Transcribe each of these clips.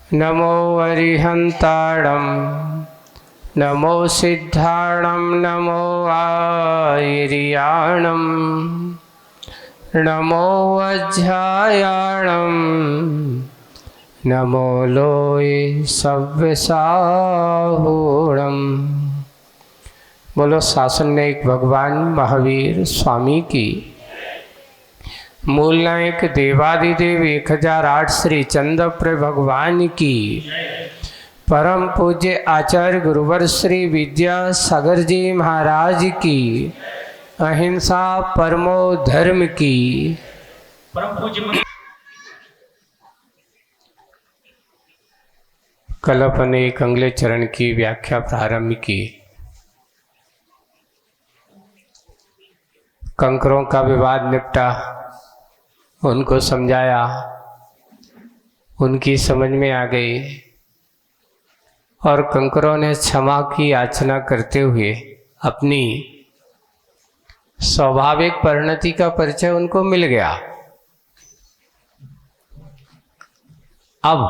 नमो अरिहंताणं नमो सिद्धाणं नमो आयर्याणं नमो वज्रायाणं नमो लोये सव्यसाहूणं। बोलो शासननायक भगवान महावीर स्वामी की, मूल नायक देवादिदेव 1008 श्री चंद्रप्र भगवान की, परम पूज्य आचार्य गुरुवर श्री विद्यासागर जी महाराज की, अहिंसा परमो धर्म की। परम पूज्य कल अपन एक अंगले चरण की व्याख्या प्रारंभ की। कंकरों का विवाद निपटा, उनको समझाया, उनकी समझ में आ गई और कंकरों ने क्षमा की याचना करते हुए अपनी स्वाभाविक परिणति का परिचय उनको मिल गया। अब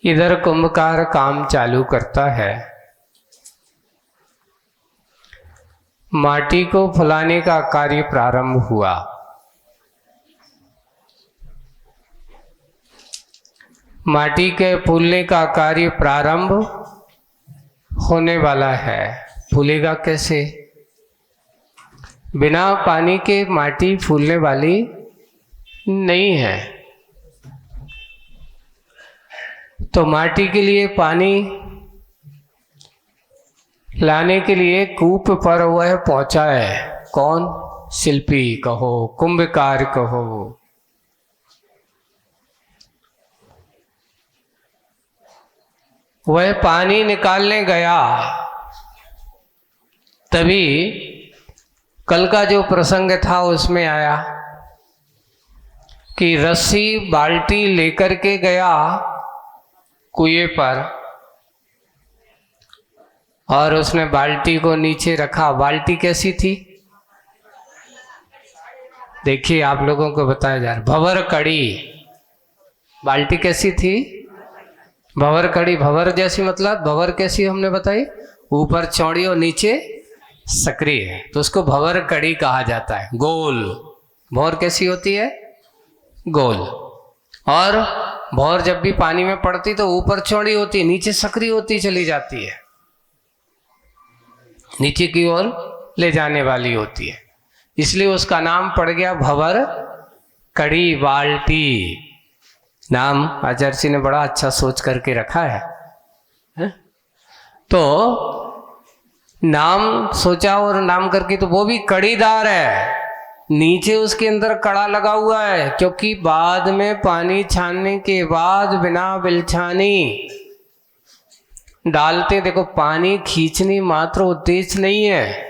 इधर कुंभकार काम चालू करता है, माटी को फुलाने का कार्य प्रारंभ हुआ। माटी के फूलने का कार्य प्रारंभ होने वाला है। फूलेगा कैसे? बिना पानी के माटी फूलने वाली नहीं है। तो माटी के लिए पानी लाने के लिए कूप पर वह पहुंचा है। कौन? शिल्पी कहो, कुंभकार कहो। वह पानी निकालने गया, तभी कल का जो प्रसंग था उसमें आया कि रस्सी बाल्टी लेकर के गया कुएं पर और उसने बाल्टी को नीचे रखा। बाल्टी कैसी थी? देखिए, आप लोगों को बताया जा रहा, भंवर कड़ी। बाल्टी कैसी थी? भंवर कड़ी। भंवर जैसी मतलब भंवर कैसी हमने बताई? ऊपर चौड़ी और नीचे सक्रिय है, तो उसको भंवर कड़ी कहा जाता है। गोल भंवर कैसी होती है? गोल। और भंवर जब भी पानी में पड़ती तो ऊपर चौड़ी होती, नीचे सक्रिय होती चली जाती है, नीचे की ओर ले जाने वाली होती है। इसलिए उसका नाम पड़ गया भंवर कड़ी बाल्टी। नाम आचार्य जी ने बड़ा अच्छा सोच करके रखा है? तो नाम सोचा और नाम करके, तो वो भी कड़ीदार है, नीचे उसके अंदर कड़ा लगा हुआ है, क्योंकि बाद में पानी छानने के बाद बिना बिलछानी डालते। देखो, पानी खींचनी मात्र उद्देश्य नहीं है,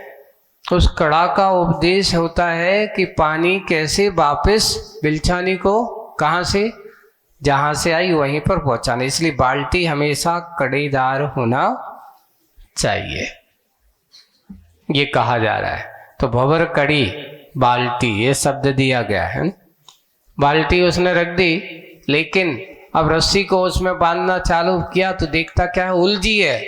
उस कड़ा का उपदेश होता है कि पानी कैसे वापस बिलछानी को कहाँ से, जहां से आई वहीं पर पहुंचाना। इसलिए बाल्टी हमेशा कड़ीदार होना चाहिए, ये कहा जा रहा है। तो भंवर कड़ी बाल्टी ये शब्द दिया गया है। बाल्टी उसने रख दी, लेकिन अब रस्सी को उसमें बांधना चालू किया तो देखता क्या है? उलझी है।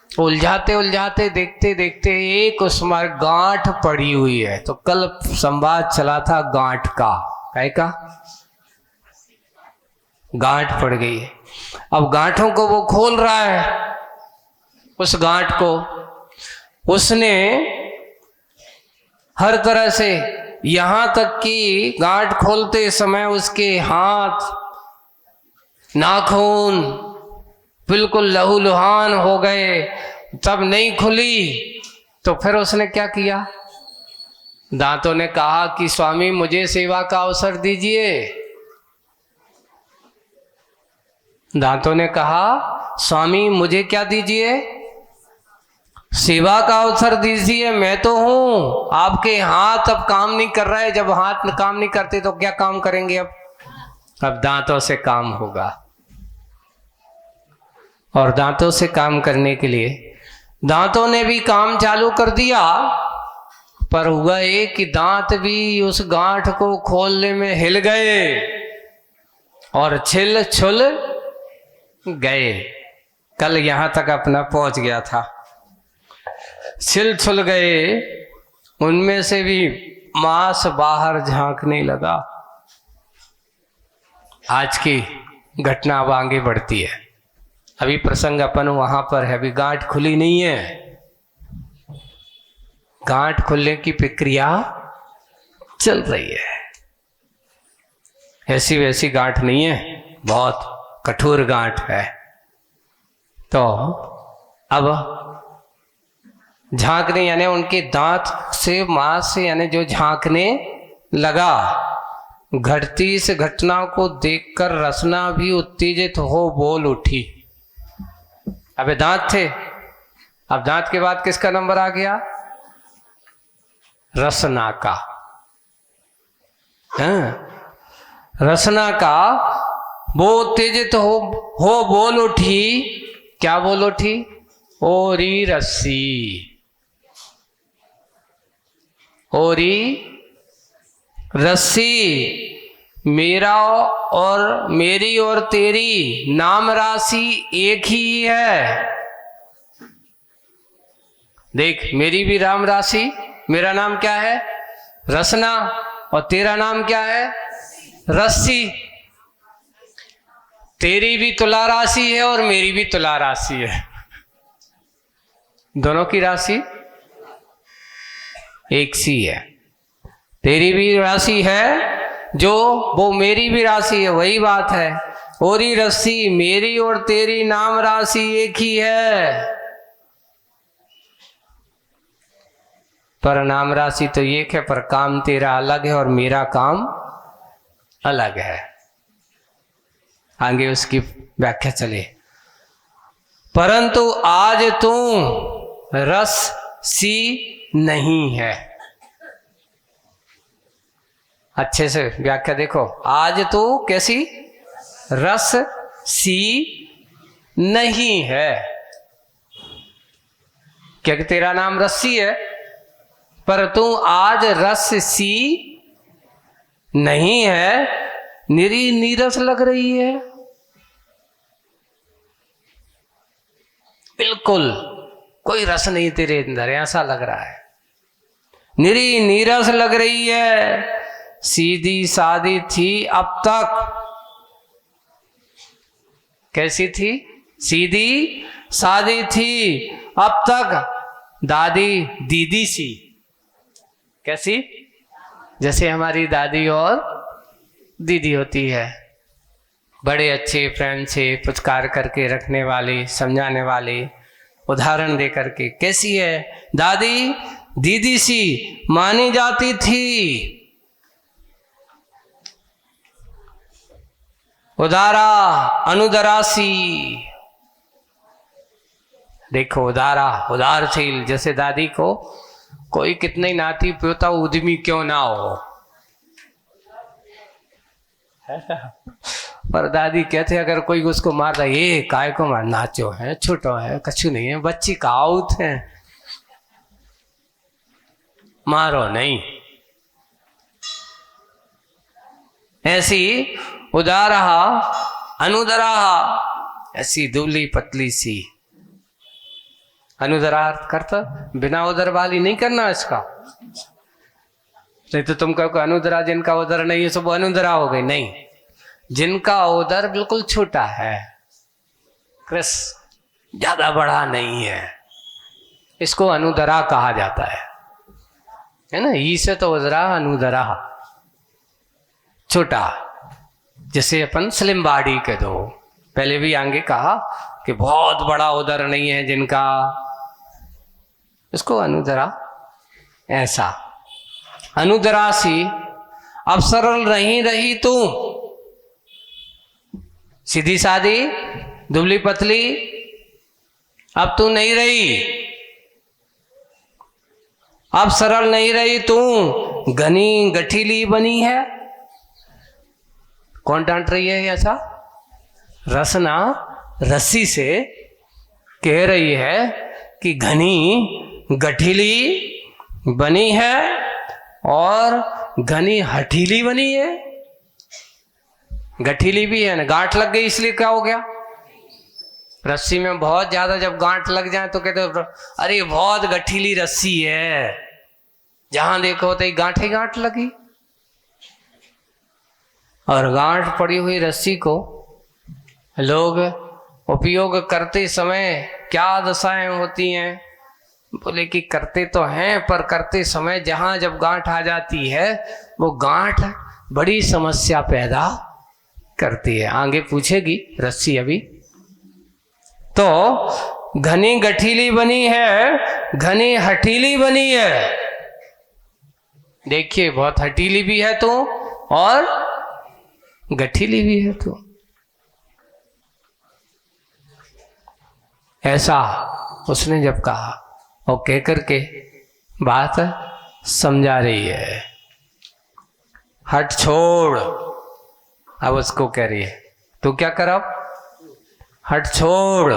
उलझाते उलझाते देखते देखते एक उसमें गांठ पड़ी हुई है। तो कल संवाद चला था गांठ का, काय का? गांठ पड़ गई है। अब गांठों को वो खोल रहा है। उस गांठ को उसने हर तरह से, यहां तक कि गांठ खोलते समय उसके हाथ, नाखून बिल्कुल लहूलुहान हो गए, तब नहीं खुली। तो फिर उसने क्या किया? दांतों ने कहा कि स्वामी मुझे सेवा का अवसर दीजिए। दांतों ने कहा स्वामी मुझे क्या दीजिए? सेवा का अवसर दीजिए, मैं तो हूं। आपके हाथ अब काम नहीं कर रहा है, जब हाथ काम नहीं करते तो क्या काम करेंगे? अब दांतों से काम होगा। और दांतों से काम करने के लिए दांतों ने भी काम चालू कर दिया, पर हुआ ये कि दांत भी उस गांठ को खोलने में हिल गए और छिल छुल गए, कल यहां तक अपना पहुंच गया था, छिल छुल गए, उनमें से भी मांस बाहर झांकने लगा। आज की घटना अब आगे बढ़ती है। अभी प्रसंग अपन वहां पर है, अभी गांठ खुली नहीं है, गांठ खुलने की प्रक्रिया चल रही है। ऐसी वैसी गांठ नहीं है, बहुत कठोर गांठ है। तो अब झांकने यानी उनके दांत से मांस से यानी जो झांकने लगा, घटती इस घटना को देखकर रसना भी उत्तेजित हो बोल उठी। अबे दांत थे, अब दांत के बाद किसका नंबर आ गया? रसना का। रसना का वो उत्तेजित हो बोल उठी। क्या बोल उठी? ओरी रस्सी, ओरी रस्सी, मेरा और मेरी और तेरी नाम राशि एक ही है। देख, मेरी भी राम राशि, मेरा नाम क्या है? रसना, और तेरा नाम क्या है? रस्सी। तेरी भी तुला राशि है और मेरी भी तुला राशि है, दोनों की राशि एक सी है। तेरी भी राशि है जो वो मेरी भी राशि है, वही बात है। ओरी रस्सी, मेरी और तेरी नाम राशि एक ही है, पर नाम राशि तो एक है, पर काम तेरा अलग है और मेरा काम अलग है। आगे उसकी व्याख्या चले। परंतु आज तू रस सी नहीं है। अच्छे से व्याख्या देखो। आज तो कैसी? रस सी नहीं है। क्या तेरा नाम रस्सी है, पर तू आज रस सी नहीं है, निरी नीरस लग रही है। बिल्कुल कोई रस नहीं तेरे अंदर, ऐसा लग रहा है। निरी नीरस लग रही है, सीधी सादी थी अब तक। कैसी थी? सीधी सादी थी अब तक, दादी दीदी सी। कैसी? जैसे हमारी दादी और दीदी होती है, बड़े अच्छे प्रेम से पुचकार करके रखने वाली, समझाने वाली, उदाहरण दे करके। कैसी है? दादी दीदी सी मानी जाती थी। उदारा अनुदरासी। देखो, उदारा उदारशील, जैसे दादी को कोई कितने नाती पोता उद्यमी क्यों ना हो, पर दादी कहते अगर कोई उसको मारता, ये काय को मार, नाचो है, छोटो है, कछु नहीं है, बच्ची का आउत है, मारो नहीं। ऐसी उदारहा अनुदराहा, ऐसी दुबली पतली सी। अनुदरा करता बिना उदर वाली नहीं करना इसका, नहीं तो तुम कहो अनुदरा, जिनका उदर नहीं है सब अनुदरा हो गई। नहीं, जिनका उदर बिल्कुल छोटा है, कृस ज्यादा बड़ा नहीं है, इसको अनुदरा कहा जाता है ना। ई से तो उदरा, अनुदरा छोटा, जिसे अपन स्लिम बॉडी कह दो। पहले भी आगे कहा कि बहुत बड़ा उदर नहीं है जिनका, इसको अनुदरा। ऐसा अनुदरासी। अब सरल नहीं रही तू, सीधी सादी दुबली पतली अब तू नहीं रही, अब सरल नहीं रही तू, घनी गठीली बनी है। कौन डांट रही है ऐसा? रसना रस्सी से कह रही है कि घनी गठीली बनी है और घनी हठीली बनी है। गठीली भी है ना, गांठ लग गई इसलिए क्या हो गया? रस्सी में बहुत ज्यादा जब गांठ लग जाए तो कहते अरे बहुत गठीली रस्सी है, जहां देखो तो गांठ ही गांठ लगी। और गांठ पड़ी हुई रस्सी को लोग उपयोग करते समय क्या दशाएं होती हैं? बोले कि करते तो हैं, पर करते समय जहां जब गांठ आ जाती है वो गांठ बड़ी समस्या पैदा करती है। आगे पूछेगी रस्सी अभी। तो घनी गठीली बनी है, घनी हठीली बनी है। देखिए बहुत हठीली भी है तो और गठीली भी है तो। ऐसा उसने जब कहा और कह करके बात समझा रही है। हट छोड़, अब उसको कह रही है तू क्या कर, अब हट छोड़,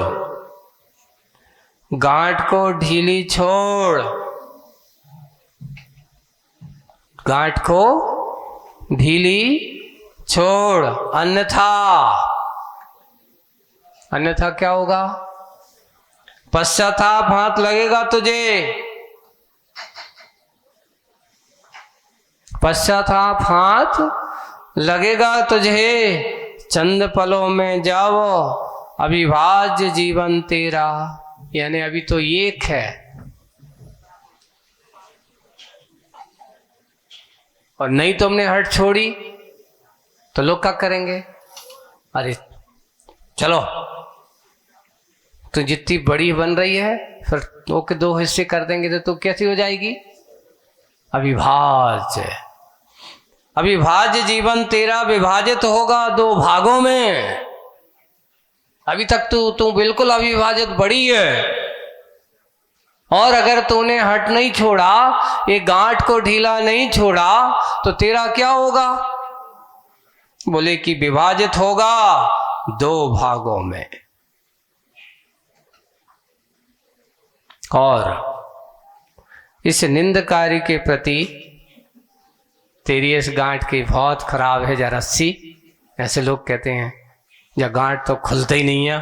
गांठ को ढीली छोड़, गांठ को ढीली छोड़, अन्यथा अन्यथा क्या होगा? पश्चाताप हाथ लगेगा तुझे, पश्चाताप हाथ लगेगा तुझे, चंद पलों में जाओ अविभाज्य जीवन तेरा। यानी अभी तो एक है और नहीं तुमने हट छोड़ी तो लोग क्या करेंगे? अरे चलो तो जितनी बड़ी बन रही है फिर तो के दो हिस्से कर देंगे तो तू कैसी हो जाएगी? अविभाज्य। अविभाज्य जीवन तेरा विभाजित होगा दो भागों में। अभी तक तू बिल्कुल अविभाजित बड़ी है, और अगर तूने हट नहीं छोड़ा, ये गांठ को ढीला नहीं छोड़ा तो तेरा क्या होगा? बोले कि विभाजित होगा दो भागों में। और इस निंदकारी के प्रति तेरी इस गांठ की बहुत खराब है जा रस्सी, ऐसे लोग कहते हैं। या गांठ तो खुलता ही नहीं है,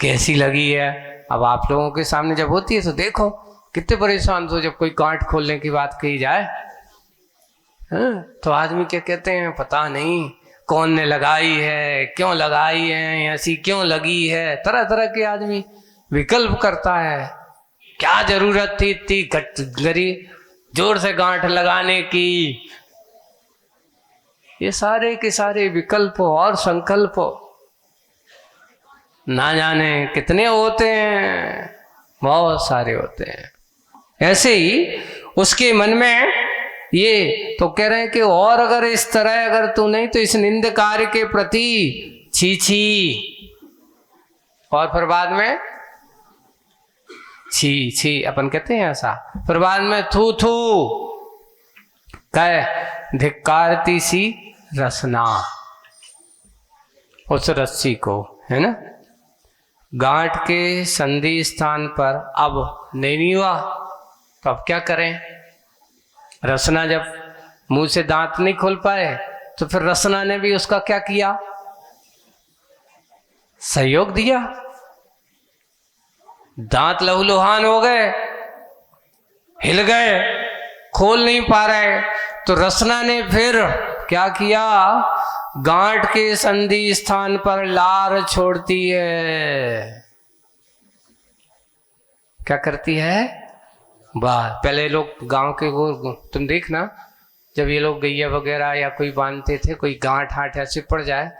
कैसी लगी है। अब आप लोगों के सामने जब होती है तो देखो कितने परेशान हो जब कोई गांठ खोलने की बात कही जाए। तो आदमी क्या कहते हैं, पता नहीं कौन ने लगाई है, क्यों लगाई है, ऐसी क्यों लगी है। तरह तरह के आदमी विकल्प करता है। क्या जरूरत थी इतनी गरी जोर से गांठ लगाने की? ये सारे के सारे विकल्प और संकल्प ना जाने कितने होते हैं, बहुत सारे होते हैं। ऐसे ही उसके मन में ये तो कह रहे हैं कि और अगर इस तरह अगर तू नहीं तो इस निंदकार के प्रति छी छी, और फिर बाद में छी छी अपन कहते हैं ऐसा, फिर बाद में थू थू कह धिक्कारती सी रसना उस रस्सी को, है ना। गांठ के संधि स्थान पर अब नहीं हुआ तो अब क्या करें? रसना जब मुंह से दांत नहीं खोल पाए तो फिर रसना ने भी उसका क्या किया? सहयोग दिया। दांत लहूलुहान हो गए, हिल गए, खोल नहीं पा रहे, तो रसना ने फिर क्या किया? गांठ के संधि स्थान पर लार छोड़ती है। क्या करती है? वाह, पहले लोग गांव के वो तुम देखना, जब ये लोग गैया वगैरह या कोई बांधते थे, कोई गांठ हाथ ऐसे पड़ जाए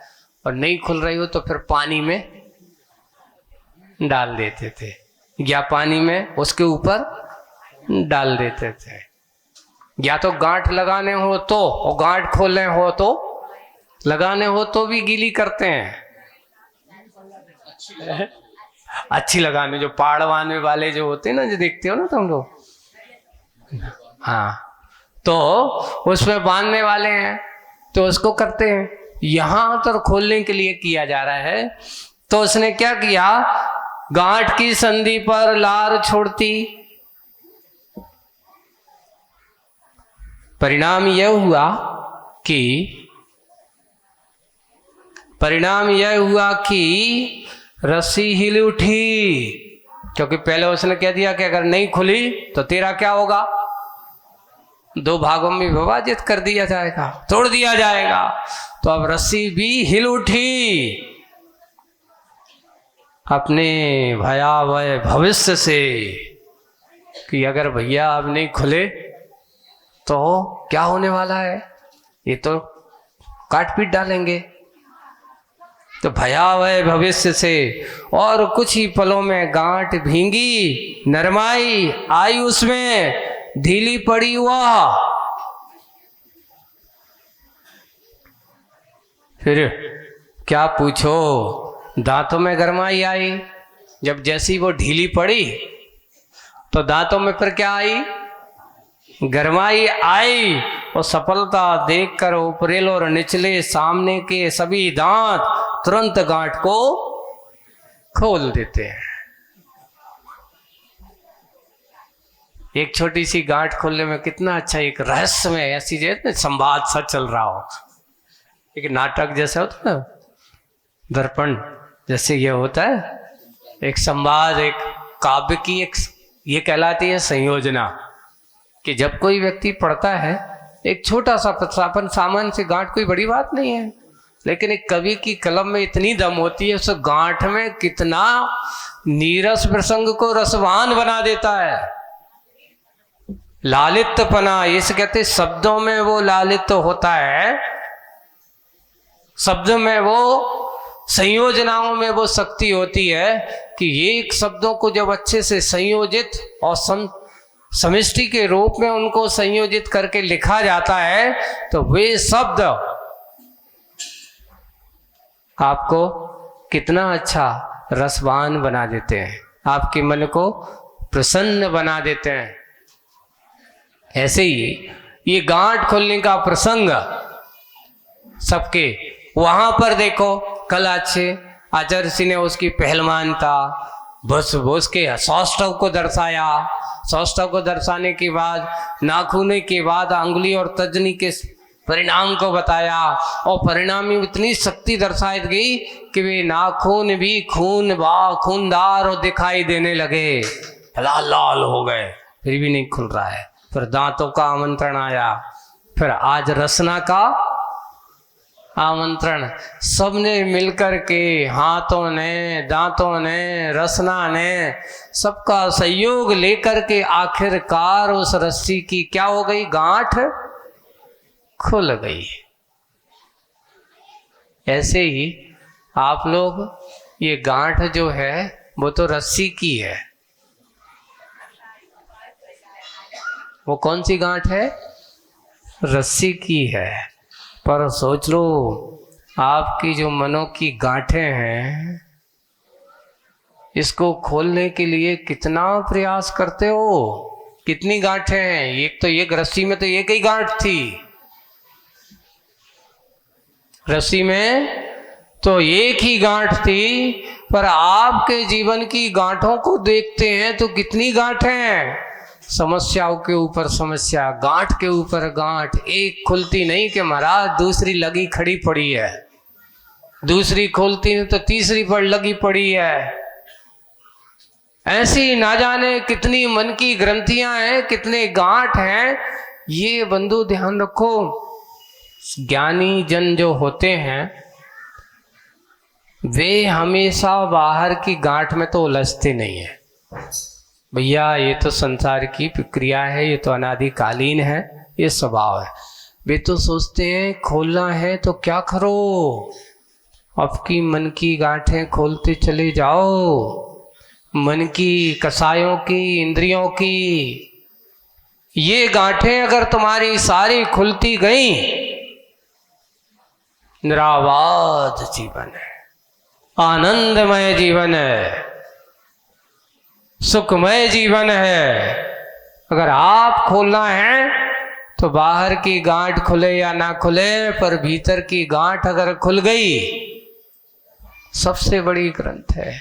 और नहीं खुल रही हो तो फिर पानी में डाल देते थे, या पानी में उसके ऊपर डाल देते थे। या तो गांठ लगाने हो तो, और गांठ खोलने हो तो, लगाने हो तो भी गीली करते हैं। अच्छी लगाने, जो पहाड़ बांधने वाले जो होते हैं ना, जो देखते हो ना तुम लोग, हाँ, तो उसमें बांधने वाले हैं तो उसको करते हैं। यहां तो खोलने के लिए किया जा रहा है, तो उसने क्या किया? गांठ की संधि पर लार छोड़ती। परिणाम यह हुआ कि रस्सी हिल उठी, क्योंकि पहले उसने कह दिया कि अगर नहीं खुली तो तेरा क्या होगा, 2 भागों में विभाजित कर दिया जाएगा, तोड़ दिया जाएगा। तो अब रस्सी भी हिल उठी अपने भयावह भविष्य से कि अगर भैया अब नहीं खुले तो क्या होने वाला है, ये तो काट पीट डालेंगे। तो भयावह भविष्य से और कुछ ही पलों में गांठ भींगी, नरमाई आई उसमें, ढीली पड़ी हुआ। फिर क्या पूछो, दांतों में गरमाई आई। जब जैसी वो ढीली पड़ी तो दांतों में फिर क्या आई, गरमाई आई। और सफलता देखकर ऊपरेल और निचले सामने के सभी दांत तुरंत गांठ को खोल देते हैं। एक छोटी सी गांठ खोलने में कितना अच्छा, एक रहस्य में ऐसी जैसे संवाद सा चल रहा हो, एक नाटक जैसा होता है ना, दर्पण जैसे ये होता है, एक संवाद, एक काव्य की एक ये कहलाती है संयोजना। कि जब कोई व्यक्ति पढ़ता है, एक छोटा सा प्रतिस्थापन सामान्य से गांठ कोई बड़ी बात नहीं है, लेकिन एक कवि की कलम में इतनी दम होती है, उस गांठ में कितना नीरस प्रसंग को रसवान बना देता है। लालित्यपना, इसे कहते शब्दों में वो लालित्य होता है, शब्द में वो संयोजनाओं में वो शक्ति होती है कि एक शब्दों को जब अच्छे से संयोजित और समष्टि के रूप में उनको संयोजित करके लिखा जाता है तो वे शब्द आपको कितना अच्छा रसवान बना देते हैं, आपके मन को प्रसन्न बना देते हैं। ऐसे ही ये गांठ खोलने का प्रसंग सबके वहां पर देखो, कल अच्छे आचार्य सिंह ने उसकी पहलवानता भूस के सौष्ठव को दर्शाया। सौष्ठव को दर्शाने के बाद नाखून के बाद अंगुली और तर्जनी के परिणाम को बताया, और परिणाम में इतनी शक्ति दर्शाई गई कि वे नाखून भी खूनदार और दिखाई देने लगे, लाल लाल हो गए, फिर भी नहीं खुल रहा है। फिर दांतों का आमंत्रण आया, फिर आज रसना का आमंत्रण। सबने मिलकर के, हाथों ने, दांतों ने, रसना ने, सबका सहयोग लेकर के आखिरकार उस रस्सी की क्या हो गई, गांठ खुल गई। ऐसे ही आप लोग, ये गांठ जो है वो तो रस्सी की है, वो कौन सी गांठ है, रस्सी की है। पर सोच लो, आपकी जो मनों की गांठें हैं, इसको खोलने के लिए कितना प्रयास करते हो। कितनी गांठें हैं, एक तो एक रस्सी में तो एक ही गांठ थी, रस्सी में तो एक ही गांठ थी, पर आपके जीवन की गांठों को देखते हैं तो कितनी गांठें हैं। समस्याओं के ऊपर समस्या, गांठ के ऊपर गांठ, एक खुलती नहीं कि महाराज दूसरी लगी खड़ी पड़ी है, दूसरी खोलती नहीं तो तीसरी पर लगी पड़ी है। ऐसी ना जाने कितनी मन की ग्रंथियां हैं, कितने गांठ हैं। ये बंधु ध्यान रखो, ज्ञानी जन जो होते हैं वे हमेशा बाहर की गांठ में तो उलझते नहीं है। भैया ये तो संसार की प्रक्रिया है, ये तो अनादिकालीन है, ये स्वभाव है। वे तो सोचते हैं खोलना है तो क्या करो, आपकी मन की गांठें खोलते चले जाओ, मन की, कसायों की, इंद्रियों की। ये गांठें अगर तुम्हारी सारी खुलती गई, निराबाद जीवन है, आनंदमय जीवन है, सुखमय जीवन है। अगर आप खोलना है तो बाहर की गांठ खुले या ना खुले, पर भीतर की गांठ अगर खुल गई, सबसे बड़ी ग्रंथ है।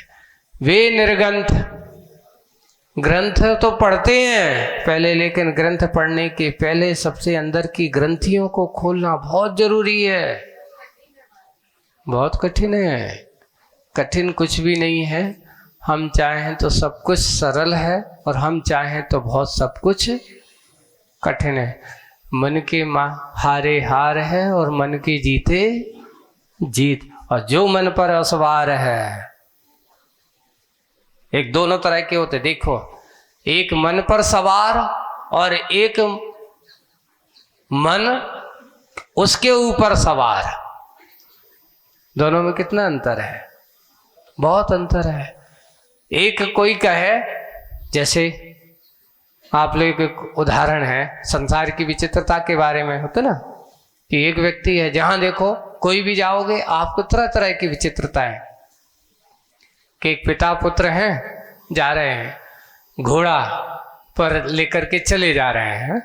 वे निर्ग्रंथ ग्रंथ तो पढ़ते हैं पहले, लेकिन ग्रंथ पढ़ने के पहले सबसे अंदर की ग्रंथियों को खोलना बहुत जरूरी है, बहुत कठिन है। कठिन कुछ भी नहीं है। हम चाहें तो सब कुछ सरल है और हम चाहें तो बहुत सब कुछ कठिन है। मन के हारे हार है और मन के जीते जीत। और जो मन पर असवार है, एक दोनों तरह के होते, देखो, एक मन पर सवार और एक मन उसके ऊपर सवार, दोनों में कितना अंतर है? बहुत अंतर है। एक कोई कहे, जैसे आप लोग एक उदाहरण है संसार की विचित्रता के बारे में, होता ना कि एक व्यक्ति है, जहां देखो कोई भी जाओगे आपको तरह तरह की विचित्रताएं, कि एक पिता पुत्र हैं, जा रहे हैं घोड़ा पर लेकर के चले जा रहे हैं,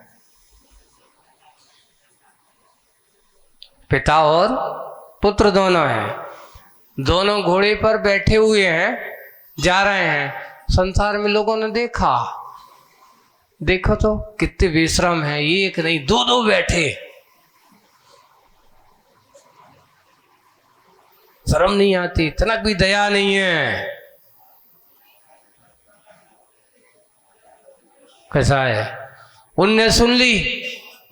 पिता और पुत्र दोनों हैं, दोनों घोड़े पर बैठे हुए हैं, जा रहे हैं। संसार में लोगों ने देखा, देखो तो कितने विश्रम है, एक नहीं दो दो बैठे, शर्म नहीं आती, तनक भी दया नहीं है। कैसा है? उनने सुन ली,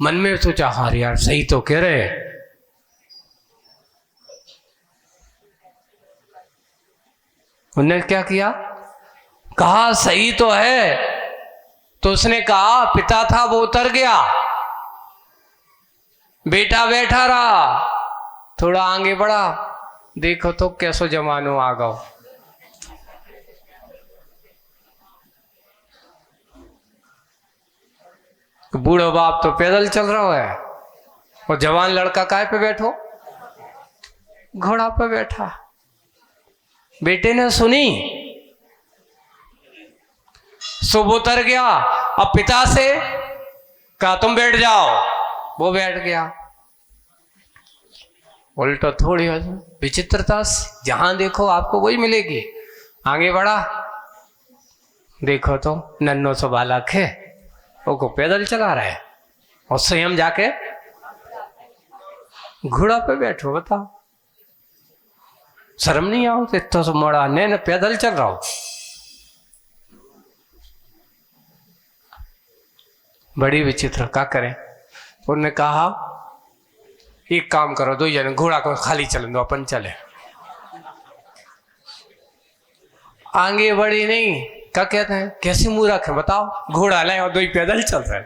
मन में सोचा हाँ यार सही तो कह रहे। उनने क्या किया? कहा सही तो है। तो उसने कहा, पिता था वो उतर गया, बेटा बैठा रहा, थोड़ा आगे बढ़ा, देखो तो कैसो जमानो आ गओ। बूढ़ो बाप तो पैदल चल रहा है और जवान लड़का काय पे बैठो? घोड़ा पे बैठा। बेटे ने सुनी, सुब उतर गया, अब पिता से कहा तुम बैठ जाओ, वो बैठ गया। उल्टा थोड़ी विचित्रता, जहां देखो आपको वही मिलेगी। आगे बढ़ा, देखो तो नन्नो सो बालक है, वो को पैदल चला रहा है और स्वयं जाके घोड़ा पे बैठो। बताओ, शर्म नहीं आओ? इतना सो मोड़ा ने पैदल चल रहा हो। बड़ी विचित्र, क्या करें? उन्होंने कहा एक काम करो, दो जन घोड़ा को खाली चलन दो, अपन चले। आगे बढ़ी नहीं, क्या कहते हैं, कैसी मूर्ख है बताओ, घोड़ा लाए और दो ही पैदल चल रहे।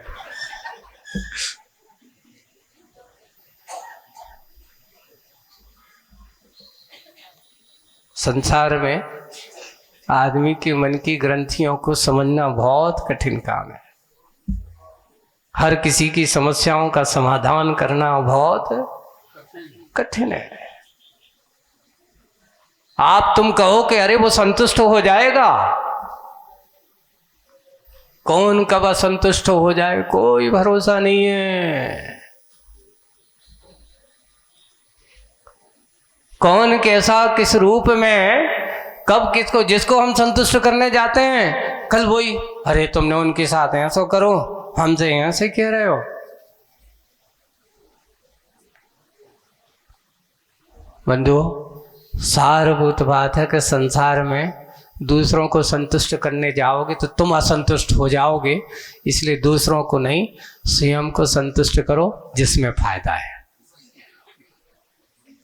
संसार में आदमी के मन की ग्रंथियों को समझना बहुत कठिन काम है। हर किसी की समस्याओं का समाधान करना बहुत कठिन है। आप तुम कहो कि अरे वो संतुष्ट हो जाएगा, कौन कब असंतुष्ट हो जाए कोई भरोसा नहीं है। कौन कैसा किस रूप में कब किसको, जिसको हम संतुष्ट करने जाते हैं कल वही, अरे तुमने उनके साथ ऐसा करो, हमसे ऐसे कह रहे हो। बंधुओं, सारभूत बात है कि संसार में दूसरों को संतुष्ट करने जाओगे तो तुम असंतुष्ट हो जाओगे, इसलिए दूसरों को नहीं स्वयं को संतुष्ट करो जिसमें फायदा है।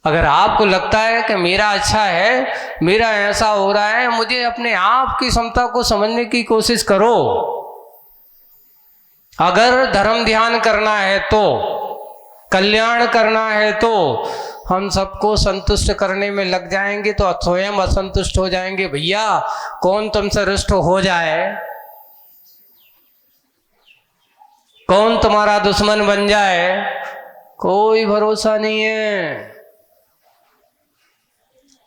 अगर आपको लगता है कि मेरा अच्छा है, मेरा ऐसा हो रहा है, मुझे अपने आप की क्षमता को समझने की कोशिश करो। अगर धर्म ध्यान करना है तो, कल्याण करना है तो, हम सबको संतुष्ट करने में लग जाएंगे तो स्वयं असंतुष्ट हो जाएंगे। भैया कौन तुमसे रुष्ट हो जाए, कौन तुम्हारा दुश्मन बन जाए, कोई भरोसा नहीं है।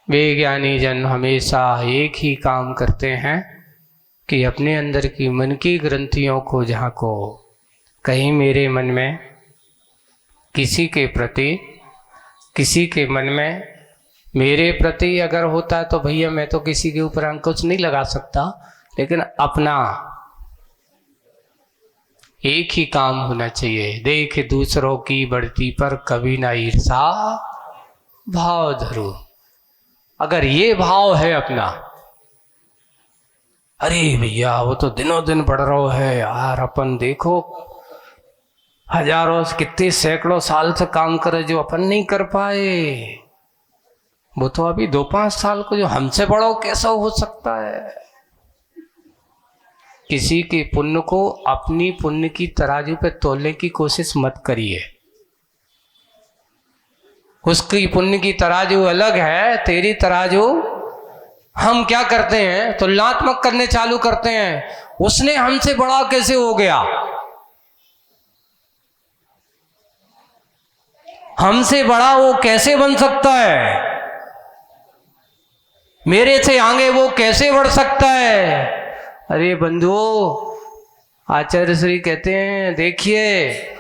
वे ज्ञानी जन हमेशा एक ही काम करते हैं कि अपने अंदर की मन की ग्रंथियों को जहाँ को कहीं मेरे मन में किसी के प्रति, किसी के मन में मेरे प्रति अगर होता है तो भैया मैं तो किसी के ऊपर अंकुश नहीं लगा सकता, लेकिन अपना एक ही काम होना चाहिए, देख दूसरों की बढ़ती पर कभी ना ईर्षा भाव धरो। अगर ये भाव है अपना, अरे भैया वो तो दिनों दिन बढ़ रहा है यार, अपन देखो हजारों कितने सैकड़ों साल से काम करे जो अपन नहीं कर पाए, वो तो अभी 2-5 साल को जो हमसे बड़ा कैसा हो सकता है। किसी के पुण्य को अपनी पुण्य की तराजू पे तोलने की कोशिश मत करिए। उसकी पुण्य की तराजू अलग है, तेरी तराजू। हम क्या करते हैं, तुलनात्मक करने चालू करते हैं, उसने हमसे बड़ा कैसे हो गया, हमसे बड़ा वो कैसे बन सकता है, मेरे से आगे वो कैसे बढ़ सकता है। अरे बंधुओं, आचार्य श्री कहते हैं, देखिए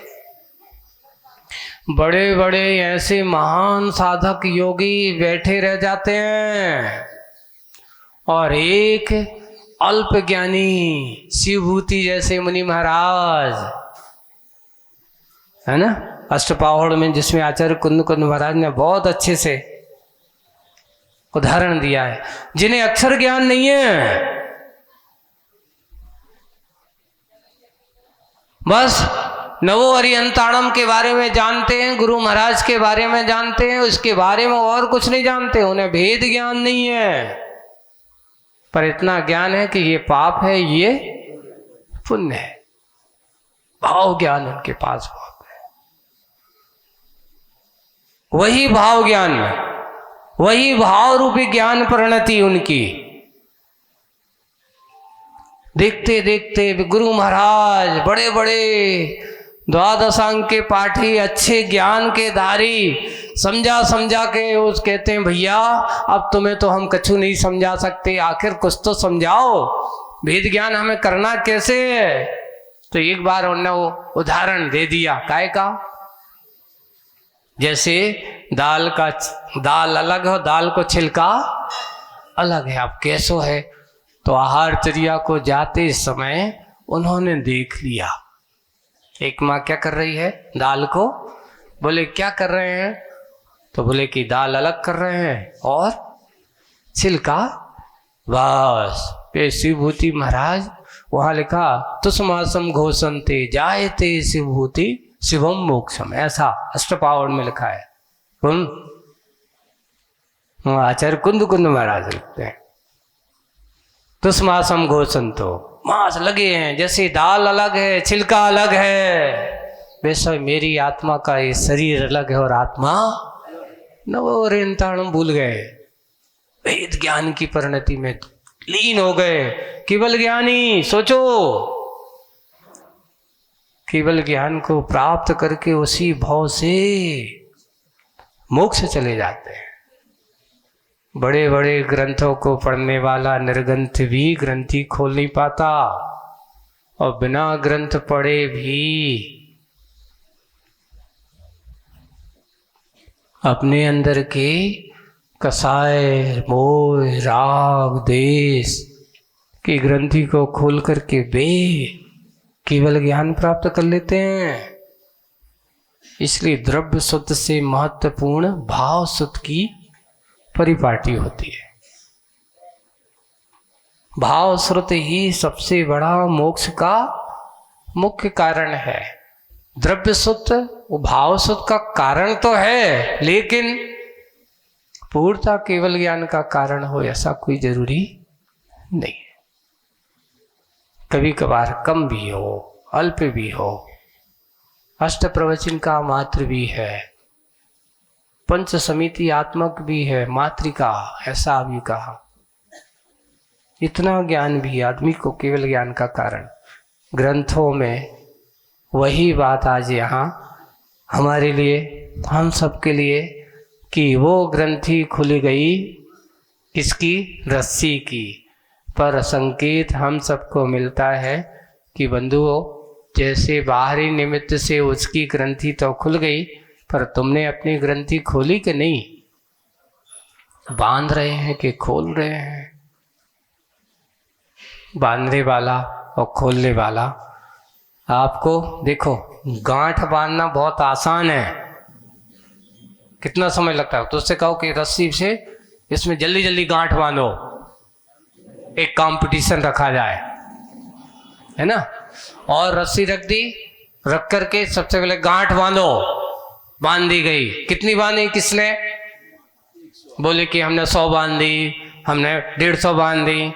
बड़े बड़े ऐसे महान साधक योगी बैठे रह जाते हैं और एक अल्प ज्ञानी शिवभूति जैसे मुनि महाराज है ना, अष्टपाहड़ में, जिसमें आचार्य कुंद महाराज ने बहुत अच्छे से उदाहरण दिया है, जिन्हें अक्षर ज्ञान नहीं है, बस नवो अरिहंताणम के बारे में जानते हैं, गुरु महाराज के बारे में जानते हैं, उसके बारे में और कुछ नहीं जानते, उन्हें भेद ज्ञान नहीं है, पर इतना ज्ञान है कि ये पाप है, ये पुण्य है। भाव ज्ञान उनके पास बहुत है। वही भाव ज्ञान में, वही भाव रूपी ज्ञान परिणति उनकी। देखते देखते गुरु महाराज बड़े बड़े द्वादशांग के पाठी, अच्छे ज्ञान के धारी, समझा समझा के उस कहते हैं, भैया अब तुम्हें तो हम कछु नहीं समझा सकते, आखिर कुछ तो समझाओ, भेद ज्ञान हमें करना कैसे है। तो एक बार उन्होंने वो उदाहरण दे दिया, काय का, जैसे दाल अलग हो, दाल को छिलका अलग है। अब कैसो है, तो आहारचर्या को जाते समय उन्होंने देख लिया, एक माँ क्या कर रही है, दाल को, बोले क्या कर रहे हैं, तो बोले कि दाल अलग कर रहे हैं और छिलका, बस। पे शिवभूति महाराज वहां लिखा, तुष्मासम घोषंते जायते शिवभूति शिवम मोक्षम, ऐसा अष्टपावड़ में लिखा है। आचार्य कुंद महाराज लिखते हैं, तुष्मासम घोषंतो, मांस लगे हैं, जैसे दाल अलग है, छिलका अलग है, वैसे मेरी आत्मा का ये शरीर अलग है और आत्मा नवोरियंताणम भूल गए, वेद ज्ञान की परिणति में लीन हो गए। केवल ज्ञानी, सोचो, केवल ज्ञान को प्राप्त करके उसी भाव से मोक्ष चले जाते हैं। बड़े बड़े ग्रंथों को पढ़ने वाला निर्ग्रंथ भी ग्रंथि खोल नहीं पाता, और बिना ग्रंथ पढ़े भी अपने अंदर के कसाय, मोह, राग, देश की ग्रंथि को खोल करके वे केवल ज्ञान प्राप्त कर लेते हैं। इसलिए द्रव्य शुद्ध से महत्वपूर्ण भाव शुद्ध की परिपाटी होती है। भाव श्रुत ही सबसे बड़ा मोक्ष का मुख्य कारण है। द्रव्य शुद्ध वो भाव शुद्ध का कारण तो है, लेकिन पूर्णता केवल ज्ञान का कारण हो ऐसा कोई जरूरी नहीं है। कभी कभार कम भी हो, अल्प भी हो, अष्ट प्रवचन का मात्र भी है, पंच समिति आत्मक भी है, मातृका ऐसा भी कहा। इतना ज्ञान भी आदमी को केवल ज्ञान का कारण। ग्रंथों में वही बात आज यहाँ हमारे लिए, हम सबके लिए, कि वो ग्रंथि खुल गई किसकी, रस्सी की, पर संकेत हम सबको मिलता है कि बंधुओं, जैसे बाहरी निमित्त से उसकी ग्रंथि तो खुल गई, पर तुमने अपनी ग्रंथि खोली कि नहीं? बांध रहे हैं कि खोल रहे हैं? बांधने वाला और खोलने वाला, आपको देखो, गांठ बांधना बहुत आसान है, कितना समय लगता है। तो उससे कहो कि रस्सी से इसमें जल्दी जल्दी गांठ बांधो, एक कंपटीशन रखा जाए, है ना। और रस्सी रख दी, रख करके सबसे पहले गांठ बांधो, बांध दी गई। कितनी बांधी किसने? बोले कि हमने 100 बांध दी, हमने 150 बांध दी।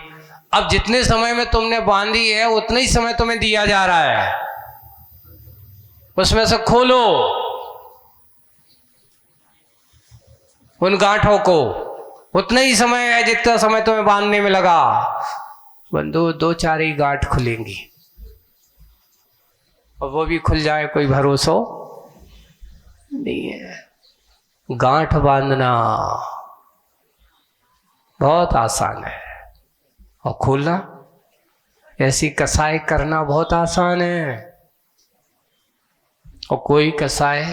अब जितने समय में तुमने बांधी है उतना ही समय तुम्हें दिया जा रहा है, उसमें से खोलो उन गांठों को, उतना ही समय है जितना समय तुम्हें बांधने में लगा। बंधु 2-4 ही गांठ खुलेंगी, और वो भी खुल जाए कोई भरोसा नहीं है। गांठ बांधना बहुत आसान है, और खोलना, ऐसी कसाई करना बहुत आसान है। और कोई कसाई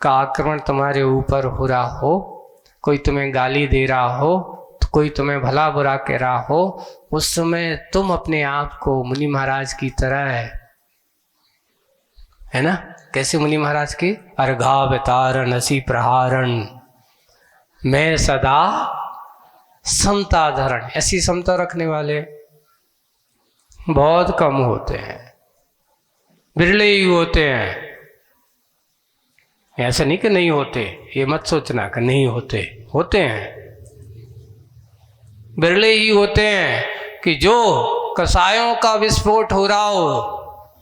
का आक्रमण तुम्हारे ऊपर हो रहा हो, कोई तुम्हें गाली दे रहा हो, तो कोई तुम्हें भला बुरा कह रहा हो, उस समय तुम अपने आप को मुनि महाराज की तरह, है ना, कैसे मुनि महाराज की, अर्घावतारण असी प्रहारण, मैं सदा समता धरण। ऐसी समता रखने वाले बहुत कम होते हैं, बिरले ही होते हैं। ऐसा नहीं कि नहीं होते, ये मत सोचना कि नहीं होते, होते हैं, बिरले ही होते हैं कि जो कसायों का विस्फोट हो रहा हो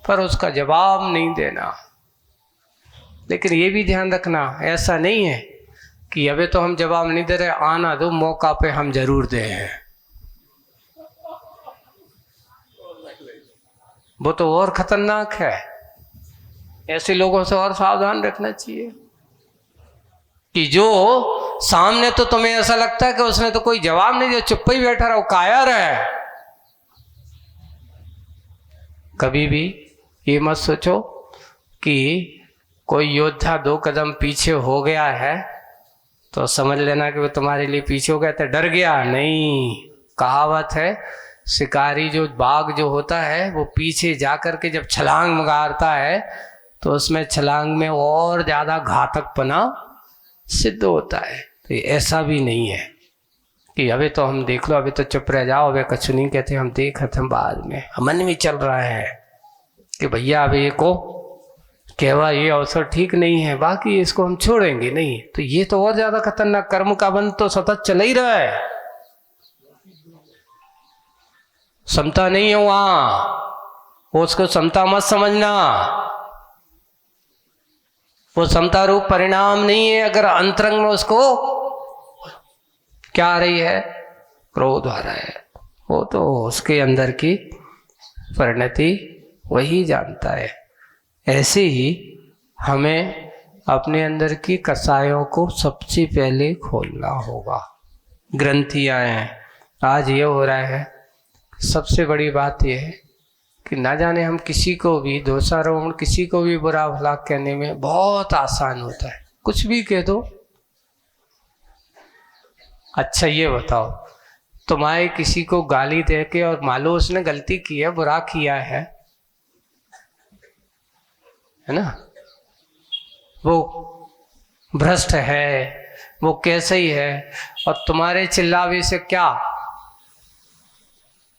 पर उसका जवाब नहीं देना। लेकिन ये भी ध्यान रखना, ऐसा नहीं है कि अबे तो हम जवाब नहीं दे रहे, आना दो, मौका पे हम जरूर दें। वो तो और खतरनाक है। ऐसे लोगों से और सावधान रखना चाहिए कि जो सामने तो तुम्हें ऐसा लगता है कि उसने तो कोई जवाब नहीं दिया, चुप ही बैठा रहो, कायर है। कभी भी ये मत सोचो कि कोई योद्धा 2 कदम पीछे हो गया है तो समझ लेना कि वो तुम्हारे लिए पीछे हो गया तो डर गया। नहीं, कहावत है, शिकारी जो बाघ जो होता है वो पीछे जाकर के जब छलांग मारता है तो उसमें छलांग में और ज्यादा घातकपना सिद्ध होता है। तो ऐसा भी नहीं है कि अबे तो हम देख लो, अभी तो चुप रह जाओ, अबे कछु नहीं कहते, हम देखते हम बाद में। मन में चल रहा है कि भैया अभी को कहवा ये अवसर ठीक नहीं है, बाकी इसको हम छोड़ेंगे नहीं, तो ये तो और ज्यादा खतरनाक। कर्म का बंध तो सतत चल ही रहा है, समता नहीं है वहां, वो उसको समता मत समझना, वो समता रूप परिणाम नहीं है। अगर अंतरंग में उसको क्या आ रही है, क्रोध आ रहा है, वो तो उसके अंदर की परिणति वही जानता है। ऐसे ही हमें अपने अंदर की कसायों को सबसे पहले खोलना होगा। ग्रंथियां हैं, आज ये हो रहा है, सबसे बड़ी बात यह है कि ना जाने हम किसी को भी दोषारोपण, किसी को भी बुरा भला कहने में बहुत आसान होता है, कुछ भी कह दो। अच्छा ये बताओ, तुम्हारे किसी को गाली दे के और मालूम उसने गलती की है, बुरा किया है ना, वो भ्रष्ट है, वो कैसे ही है, और तुम्हारे चिल्लावे से क्या,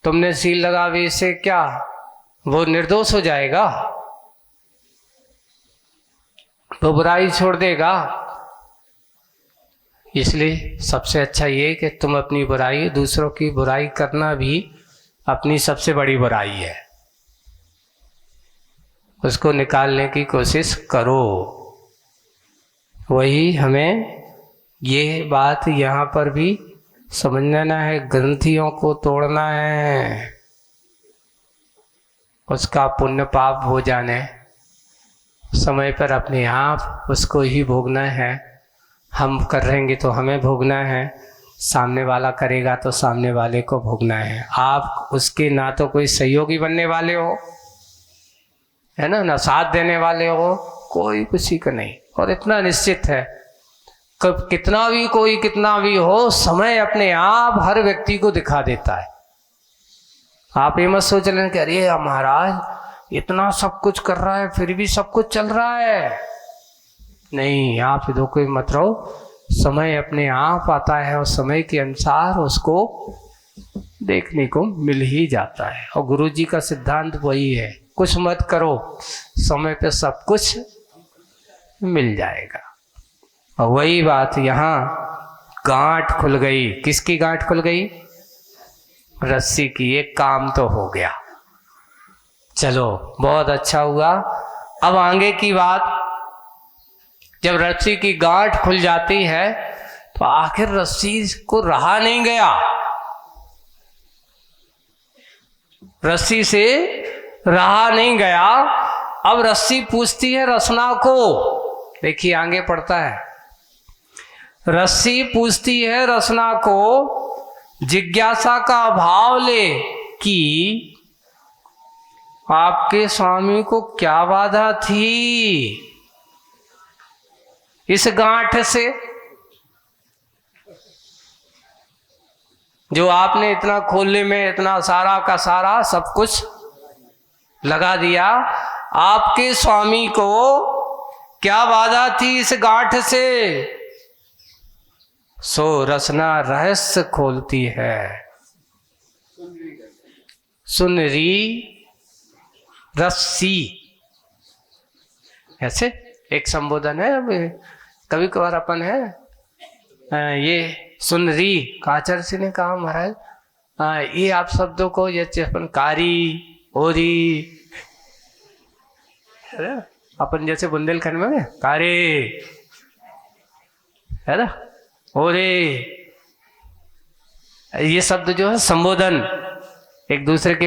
तुमने सील लगावे से क्या वो निर्दोष हो जाएगा, वो बुराई छोड़ देगा। इसलिए सबसे अच्छा ये कि तुम अपनी बुराई, दूसरों की बुराई करना भी अपनी सबसे बड़ी बुराई है, उसको निकालने की कोशिश करो। वही हमें ये बात यहाँ पर भी समझना है, ग्रंथियों को तोड़ना है, उसका पुण्य पाप हो जाने समय पर अपने आप उसको ही भोगना है। हम कर रहेंगे तो हमें भोगना है, सामने वाला करेगा तो सामने वाले को भोगना है। आप उसके ना तो कोई सहयोगी बनने वाले हो, है ना साथ देने वाले हो, कोई किसी का नहीं। और इतना निश्चित है, कब कितना भी कोई कितना भी हो, समय अपने आप हर व्यक्ति को दिखा देता है। आप ये मत सोच लें कि अरे महाराज इतना सब कुछ कर रहा है फिर भी सब कुछ चल रहा है। नहीं, आप धोखे मत रहो, समय अपने आप आता है और समय के अनुसार उसको देखने को मिल ही जाता है। और गुरु जी का सिद्धांत वही है, कुछ मत करो, समय पे सब कुछ मिल जाएगा। और वही बात यहाँ गांठ खुल गई। किसकी गांठ खुल गई? रस्सी की। एक काम तो हो गया, चलो बहुत अच्छा हुआ। अब आगे की बात, जब रस्सी की गांठ खुल जाती है तो आखिर रस्सी को रहा नहीं गया, रस्सी से रहा नहीं गया। अब रस्सी पूछती है रसना को, देखिए आगे पढ़ता है, रस्सी पूछती है रसना को जिज्ञासा का भाव ले कि आपके स्वामी को क्या बाधा थी इस गांठ से, जो आपने इतना खोलने में इतना सारा का सारा सब कुछ लगा दिया। आपके स्वामी को क्या बाधा थी इस गांठ से? सो रसना रहस्य खोलती है। सुनरी रस्सी, ऐसे एक संबोधन है। अब कभी कभार अपन है ये सुनरी का आचार्य जी ने कहा महाराज ये आप शब्दों को जैसे अपन कारी ओरी, अपन जैसे बुंदेलखंड में कारे है ना, ओरे, ये शब्द जो है संबोधन एक दूसरे के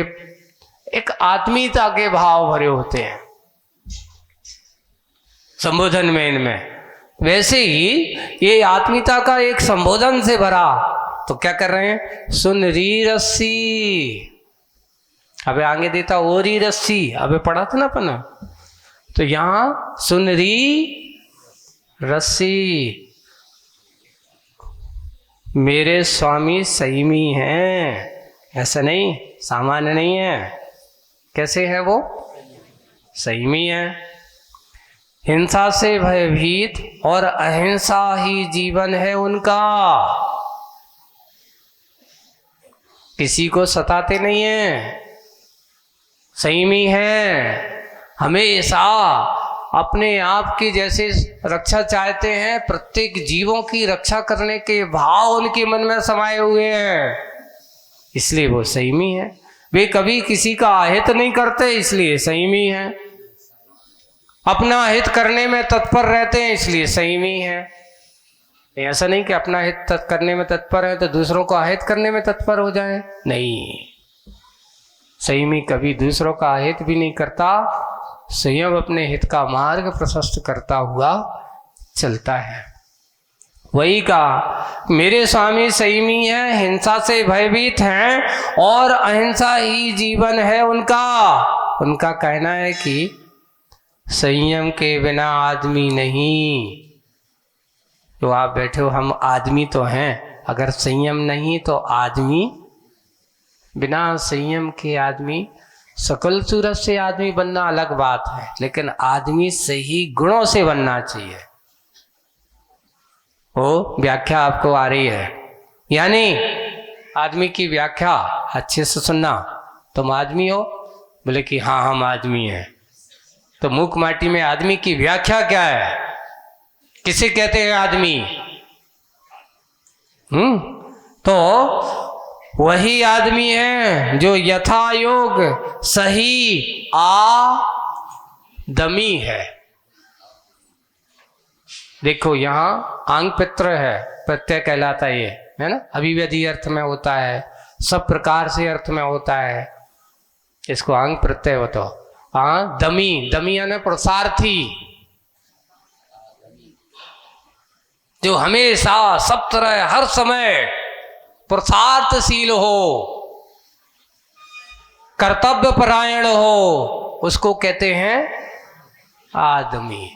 एक आत्मीयता के भाव भरे होते हैं संबोधन में। इनमें वैसे ही ये आत्मीयता का एक संबोधन से भरा, तो क्या कर रहे हैं? सुनरी रस्सी। अबे आगे देता ओरी रस्सी, अबे पढ़ा था ना अपन, तो यहां सुनरी रस्सी। मेरे स्वामी संयमी हैं, ऐसा नहीं सामान्य नहीं है। कैसे है वो? संयमी है। हिंसा से भयभीत और अहिंसा ही जीवन है उनका। किसी को सताते नहीं है, संयमी है। हमेशा अपने आप की जैसे रक्षा चाहते हैं, प्रत्येक जीवों की रक्षा करने के भाव उनके मन में समाये हुए हैं, इसलिए वो संयमी है। वे कभी किसी का अहित नहीं करते, इसलिए संयमी है। अपना हित करने में तत्पर रहते हैं, इसलिए संयमी है। ऐसा नहीं कि अपना हित करने में तत्पर है तो दूसरों को अहित करने में तत्पर हो जाए, नहीं। संयमी कभी दूसरों का अहित भी नहीं करता, स्वयं अपने हित का मार्ग प्रशस्त करता हुआ चलता है। वही कहा मेरे स्वामी संयमी है, हिंसा से भयभीत हैं और अहिंसा ही जीवन है उनका। उनका कहना है कि संयम के बिना आदमी नहीं। तो आप बैठे हो, हम आदमी तो हैं, अगर संयम नहीं तो आदमी, बिना संयम के आदमी, सकल सूरत से आदमी बनना अलग बात है, लेकिन आदमी सही गुणों से बनना चाहिए। वो व्याख्या आपको आ रही है, यानी आदमी की व्याख्या अच्छे से सुनना। तुम आदमी हो? बोले कि हाँ हम आदमी हैं। तो मूक माटी में आदमी की व्याख्या क्या है? किसे कहते हैं आदमी? तो वही आदमी है जो यथा योग सही आदमी है। देखो यहां आंग पित्र है, प्रत्यय कहलाता है ये, है ना। अभिव्यधि अर्थ में होता है, सब प्रकार से अर्थ में होता है, इसको आंग प्रत्यय होता। हाँ, दमी, दमी यानी पुरुषार्थी, जो हमेशा सब तरह हर समय पुरुषार्थशील हो, कर्तव्य परायण हो, उसको कहते हैं आदमी।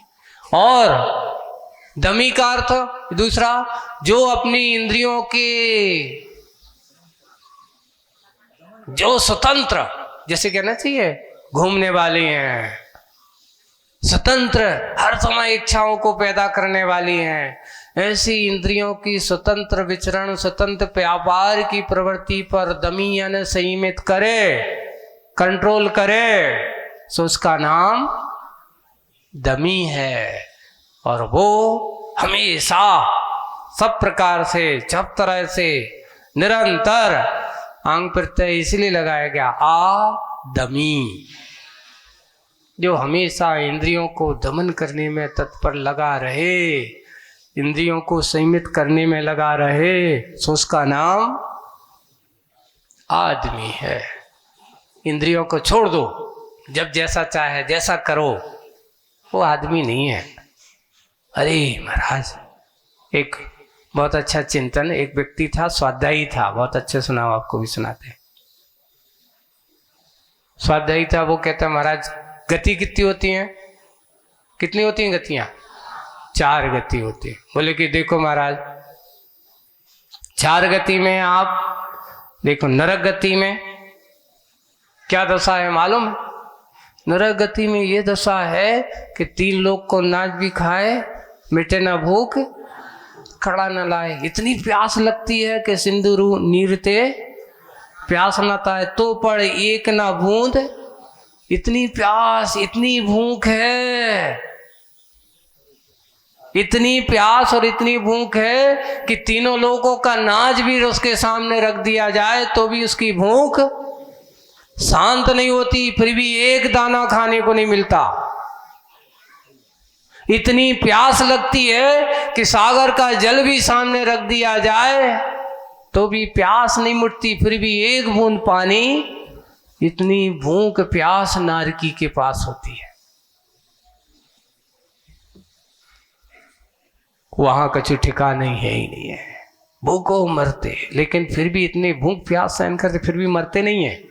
और दमी का अर्थ दूसरा, जो अपनी इंद्रियों के जो स्वतंत्र, जैसे कहना चाहिए घूमने वाले हैं, स्वतंत्र हर समय इच्छाओं को पैदा करने वाली हैं, ऐसी इंद्रियों की स्वतंत्र विचरण, स्वतंत्र व्यापार की प्रवृत्ति पर दमी यानी संयमित करे, कंट्रोल करे, सो उसका नाम दमी है। और वो हमेशा सब प्रकार से, सब तरह से निरंतर आंग प्रत्यय इसलिए लगाया गया दमी, जो हमेशा इंद्रियों को दमन करने में तत्पर लगा रहे, इंद्रियों को संयमित करने में लगा रहे, सो उसका नाम आदमी है। इंद्रियों को छोड़ दो, जब जैसा चाहे जैसा करो, वो आदमी नहीं है। अरे महाराज, एक बहुत अच्छा चिंतन, एक व्यक्ति था, स्वाध्यायी था, बहुत अच्छे सुनाओ, आपको भी सुनाते। स्वाध्यायी था, वो कहता महाराज गति कितनी होती है? कितनी होती हैं गतियां? 4 गति होती है। बोले कि देखो महाराज, 4 गति में आप देखो, नरक गति में क्या दशा है मालूम? नरक गति में ये दशा है कि 3 लोग को नाच भी खाए, मिटे ना भूख, खड़ा न लाए। इतनी प्यास लगती है कि सिंदूर नीरते प्यास न ताए, तो पड़ एक ना बूंद। इतनी प्यास, इतनी भूख है, इतनी प्यास और इतनी भूख है कि तीनों लोगों का नाच भी उसके सामने रख दिया जाए तो भी उसकी भूख शांत नहीं होती, फिर भी एक दाना खाने को नहीं मिलता। इतनी प्यास लगती है कि सागर का जल भी सामने रख दिया जाए तो भी प्यास नहीं मिटती, फिर भी एक बूंद पानी। इतनी भूख प्यास नारकी के पास होती है। वहां कछु ठिकाना है ही नहीं है, भूखो मरते, लेकिन फिर भी इतनी भूख प्यास सहन करते फिर भी मरते नहीं है।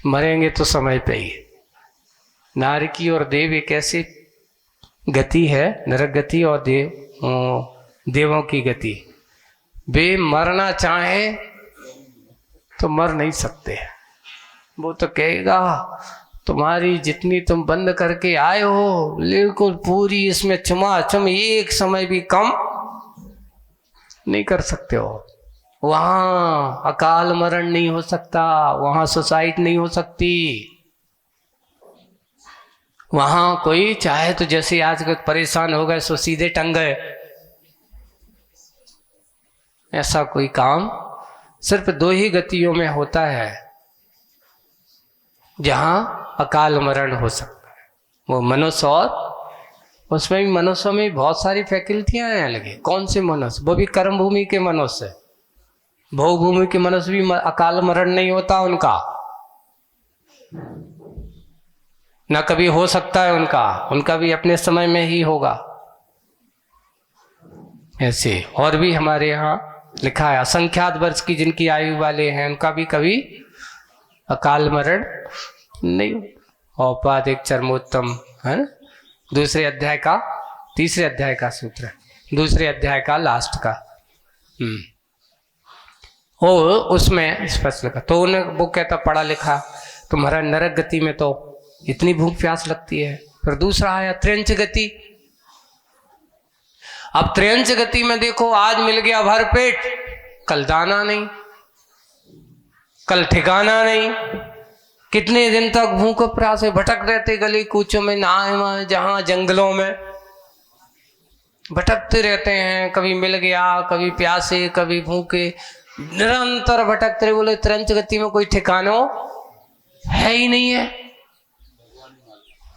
मरेंगे तो समय पे ही। नारकी और देव एक ऐसी गति है, नरक गति और देवों की गति। वे मरना चाहे तो मर नहीं सकते। वो तो कहेगा तुम्हारी जितनी तुम बंद करके आए हो, बिल्कुल पूरी इसमें चुमाचुम एक समय भी कम नहीं कर सकते हो। वहां अकाल मरण नहीं हो सकता, वहां सुसाइड नहीं हो सकती, वहां कोई चाहे तो जैसे आज परेशान हो गए सो सीधे टंग गए, ऐसा कोई काम सिर्फ 2 ही गतियों में होता है जहां अकाल मरण हो सकता है, वो मनुष्य, और उसमें भी मनुष्य में बहुत सारी फैकल्टियां हैं लगे। कौन से मनुष्य? वो भी कर्म भूमि के मनुष्य। भोग भूमि के मनुष्य भी अकाल मरण नहीं होता उनका, न कभी हो सकता है उनका भी अपने समय में ही होगा। ऐसे और भी हमारे यहाँ लिखा है, असंख्यात वर्ष की जिनकी आयु वाले हैं उनका भी कभी अकाल मरण नहीं। औपाधिक चरमोत्तम है, दूसरे अध्याय का, तीसरे अध्याय का सूत्र, दूसरे अध्याय का लास्ट का। ओ उसमें स्पष्ट लिखा। तो उन्हें वो कहता पढ़ा लिखा, तुम्हारा नरक गति में तो इतनी भूख प्यास लगती है। फिर दूसरा आया त्र्यंच गति। अब त्र्यंच गति में देखो, आज मिल गया भर पेट, कल दाना नहीं, कल ठिकाना नहीं। कितने दिन तक भूख प्यास से भटक रहते गली कूचों में, ना जहां जंगलों में भटकते रहते हैं। कभी मिल गया, कभी प्यासे, कभी भूखे, निरंतर भटकते रहे। बोले त्र्यंच गति में कोई ठिकाना है ही नहीं है,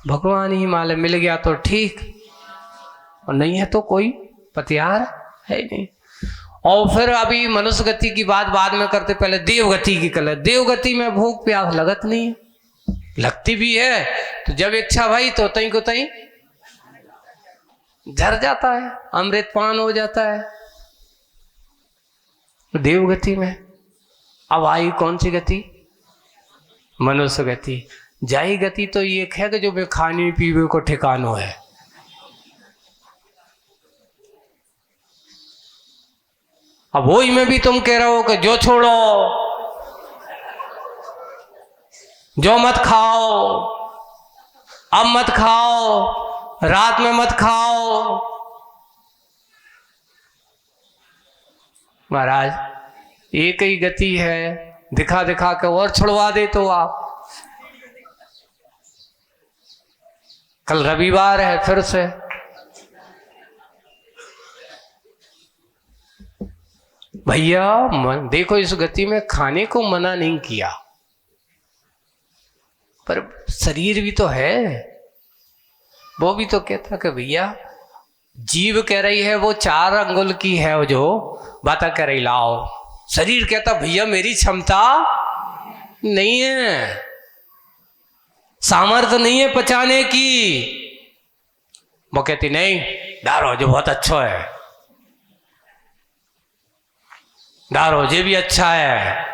भगवान ही मालूम। मिल गया तो ठीक, और नहीं है तो कोई पतियार है ही नहीं। और फिर अभी मनुष्य गति की बात बाद में करते, पहले देव गति की कल। देव गति में भूख प्यास लगत नहीं है, लगती भी है तो जब इच्छा भाई तो तई को तई झर जाता है, अमृत पान हो जाता है देव गति में। अब आई कौन सी गति? मनुष्य गति। जाई गति तो ये है कि जो खाने पीवे को ठिकानो है। अब वही में भी तुम कह रहे हो कि जो छोड़ो, जो मत खाओ, अब मत खाओ, रात में मत खाओ, महाराज एक ही गति है, दिखा दिखा के और छुड़वा दे तो आप। कल रविवार है फिर से। भैया देखो, इस गति में खाने को मना नहीं किया, पर शरीर भी तो है, वो भी तो कहता कि भैया जीव कह रही है वो 4 अंगुल की है, वो जो बात कह रही लाओ। शरीर कहता भैया मेरी क्षमता नहीं है, सामर्थ्य नहीं है पचाने की। वो कहती नहीं डारो जो बहुत अच्छा है, डारो ये भी अच्छा है।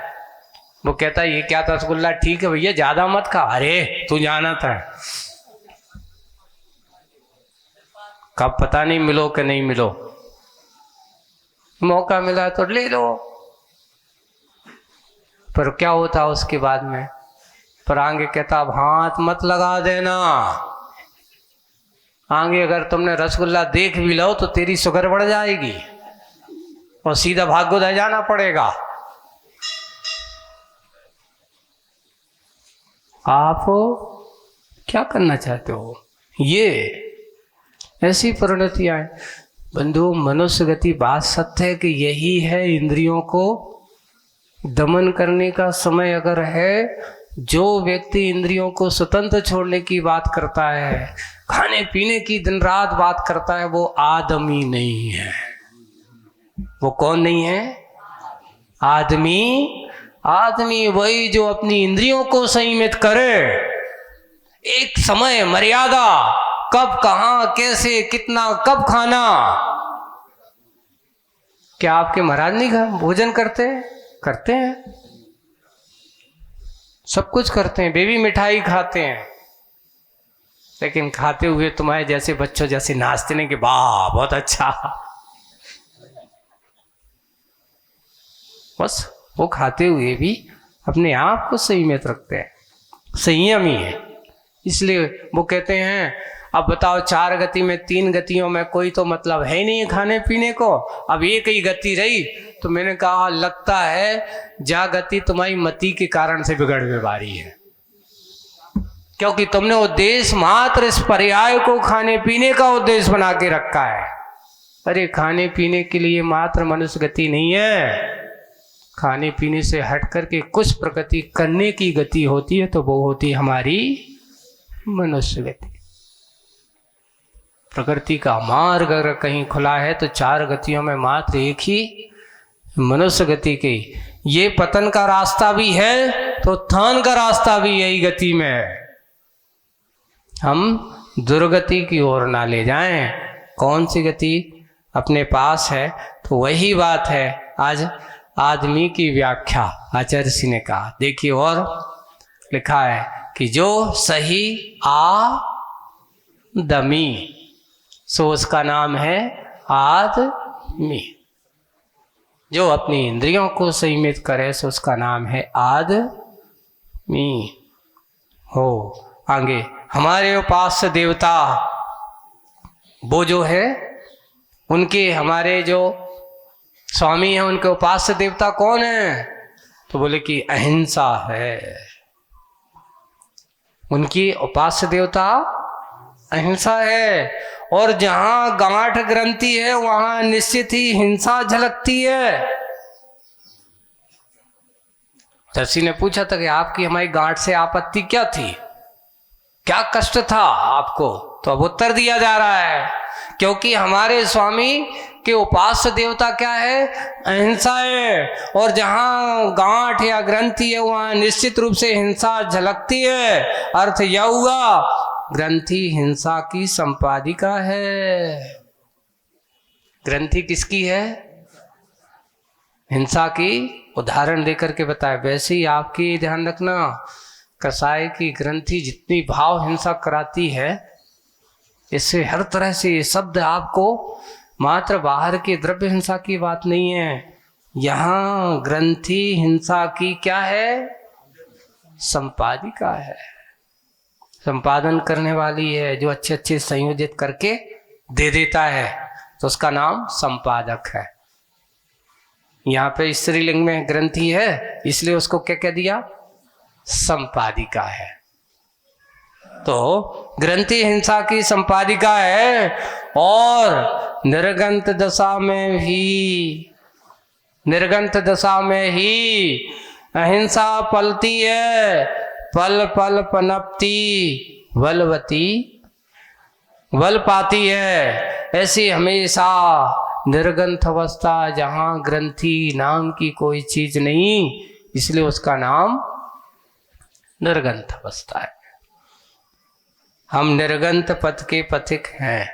वो कहता ये क्या था रसगुल्ला, ठीक है भैया ज्यादा मत खा। अरे तू जाना था, कब पता नहीं मिलो कि नहीं मिलो, मौका मिला तो ले लो। पर क्या होता उसके बाद में, पर आगे कहता अब हाथ मत लगा देना, आगे अगर तुमने रसगुल्ला देख भी लो तो तेरी शुगर बढ़ जाएगी और सीधा भागोदय जाना पड़ेगा। आप क्या करना चाहते हो? ये ऐसी परिणतियां हैं बंधु। मनुष्य गति बात सत्य है कि यही है इंद्रियों को दमन करने का समय अगर है। जो व्यक्ति इंद्रियों को स्वतंत्र छोड़ने की बात करता है, खाने पीने की दिन रात बात करता है, वो आदमी नहीं है। वो कौन नहीं है? आदमी वही जो अपनी इंद्रियों को संयमित करे। एक समय मर्यादा, कब कहां कैसे कितना कब खाना। क्या आपके महाराज नहीं भोजन करते हैं? सब कुछ करते हैं, बेबी मिठाई खाते हैं, लेकिन खाते हुए तुम्हारे जैसे बच्चों जैसे नाचते नहीं कि वाह बहुत अच्छा। बस वो खाते हुए भी अपने आप को संयमित रखते हैं, संयमी है। इसलिए वो कहते हैं अब बताओ 4 गति में 3 गतियों में कोई तो मतलब है नहीं खाने पीने को, अब एक ही गति रही। तो मैंने कहा लगता है जा गति तुम्हारी मति के कारण से बिगड़ने वाली है, क्योंकि तुमने उद्देश्य मात्र इस पर्याय को खाने पीने का उद्देश्य बना के रखा है। अरे खाने पीने के लिए मात्र मनुष्य गति नहीं है, खाने पीने से हट करके कुछ प्रगति करने की गति होती है, तो वो होती है हमारी मनुष्य गति। प्रकृति का मार्ग अगर कहीं खुला है तो 4 गतियों में मात्र एक ही मनुष्य गति की। ये पतन का रास्ता भी है तो उत्थान का रास्ता भी यही गति में है। हम दुर्गति की ओर ना ले जाएं। कौन सी गति अपने पास है? तो वही बात है। आज आदमी की व्याख्या आचार्य जी ने कहा, देखिए और लिखा है कि जो सही आदमी सो उसका नाम है आदमी। जो अपनी इंद्रियों को संयमित करे सो उसका नाम है आदमी। हो आगे हमारे उपास्य देवता वो जो है उनके, हमारे जो स्वामी हैं उनके उपास्य देवता कौन है? तो बोले कि अहिंसा है। उनकी उपास्य देवता अहिंसा है। और जहां गांठ ग्रंथि है वहां निश्चित ही हिंसा झलकती है। ऋषि ने पूछा था कि आपकी हमारी गांठ से आपत्ति क्या थी, क्या कष्ट था आपको? तो अब उत्तर दिया जा रहा है, क्योंकि हमारे स्वामी के उपास्य देवता क्या है? अहिंसा है। और जहां गांठ या ग्रंथि है वहां निश्चित रूप से हिंसा झलकती है। अर्थ यह हुआ ग्रंथि हिंसा की संपादिका है। ग्रंथि किसकी है? हिंसा की। उदाहरण देकर के बताए। वैसे ही आपकी ध्यान रखना, कसाई की ग्रंथि जितनी भाव हिंसा कराती है, इससे हर तरह से ये शब्द आपको मात्र बाहर की द्रव्य हिंसा की बात नहीं है। यहाँ ग्रंथि हिंसा की क्या है? संपादिका है, संपादन करने वाली है। जो अच्छे अच्छे संयोजित करके दे देता है तो उसका नाम संपादक है। यहाँ पे स्त्रीलिंग में ग्रंथि है, इसलिए उसको क्या कह दिया? संपादिका है। तो ग्रंथि हिंसा की संपादिका है, और निर्गंत दशा में ही अहिंसा पलती है, पल पल पनपती बल पाती है। ऐसी हमेशा निर्गंथ अवस्था, जहां ग्रंथि नाम की कोई चीज नहीं, इसलिए उसका नाम निर्गंथ अवस्था है। हम निर्गंथ पथ के पथिक हैं।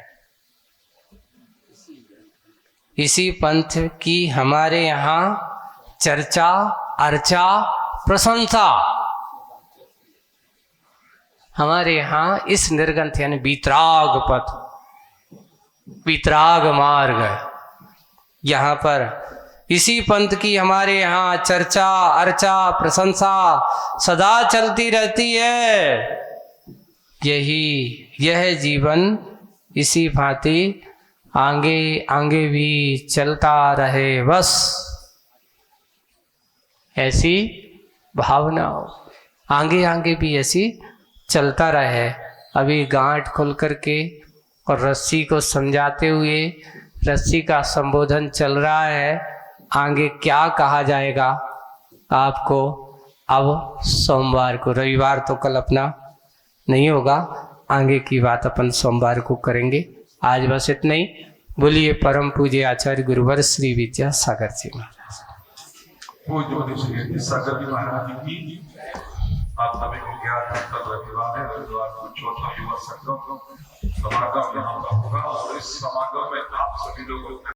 इसी पंथ की हमारे यहाँ चर्चा, अर्चा, प्रशंसा, हमारे यहाँ इस निर्गंथ यानी वीतराग पथ, वीतराग मार्ग, यहाँ पर इसी पंथ की हमारे यहाँ चर्चा, अर्चा, प्रशंसा सदा चलती रहती है। यह जीवन इसी भांति आगे आगे भी चलता रहे, बस ऐसी भावना हो, आगे आगे भी ऐसी चलता रहे। अभी गांठ खोल करके और रस्सी को समझाते हुए रस्सी का संबोधन चल रहा है। आगे क्या कहा जाएगा आपको अब सोमवार को, रविवार तो कल अपना नहीं होगा, आगे की बात अपन सोमवार को करेंगे। आज बस इतना ही। बोलिए परम पूज्य आचार्य गुरुवर श्री विद्यासागर जी महाराज। पूज्य सागर जी महाराज की आप सभी को ज्ञात रविवार है, रविवार को चौथा युवा संगम समागम यहाँ का होगा, और इस समागम में आप सभी लोगों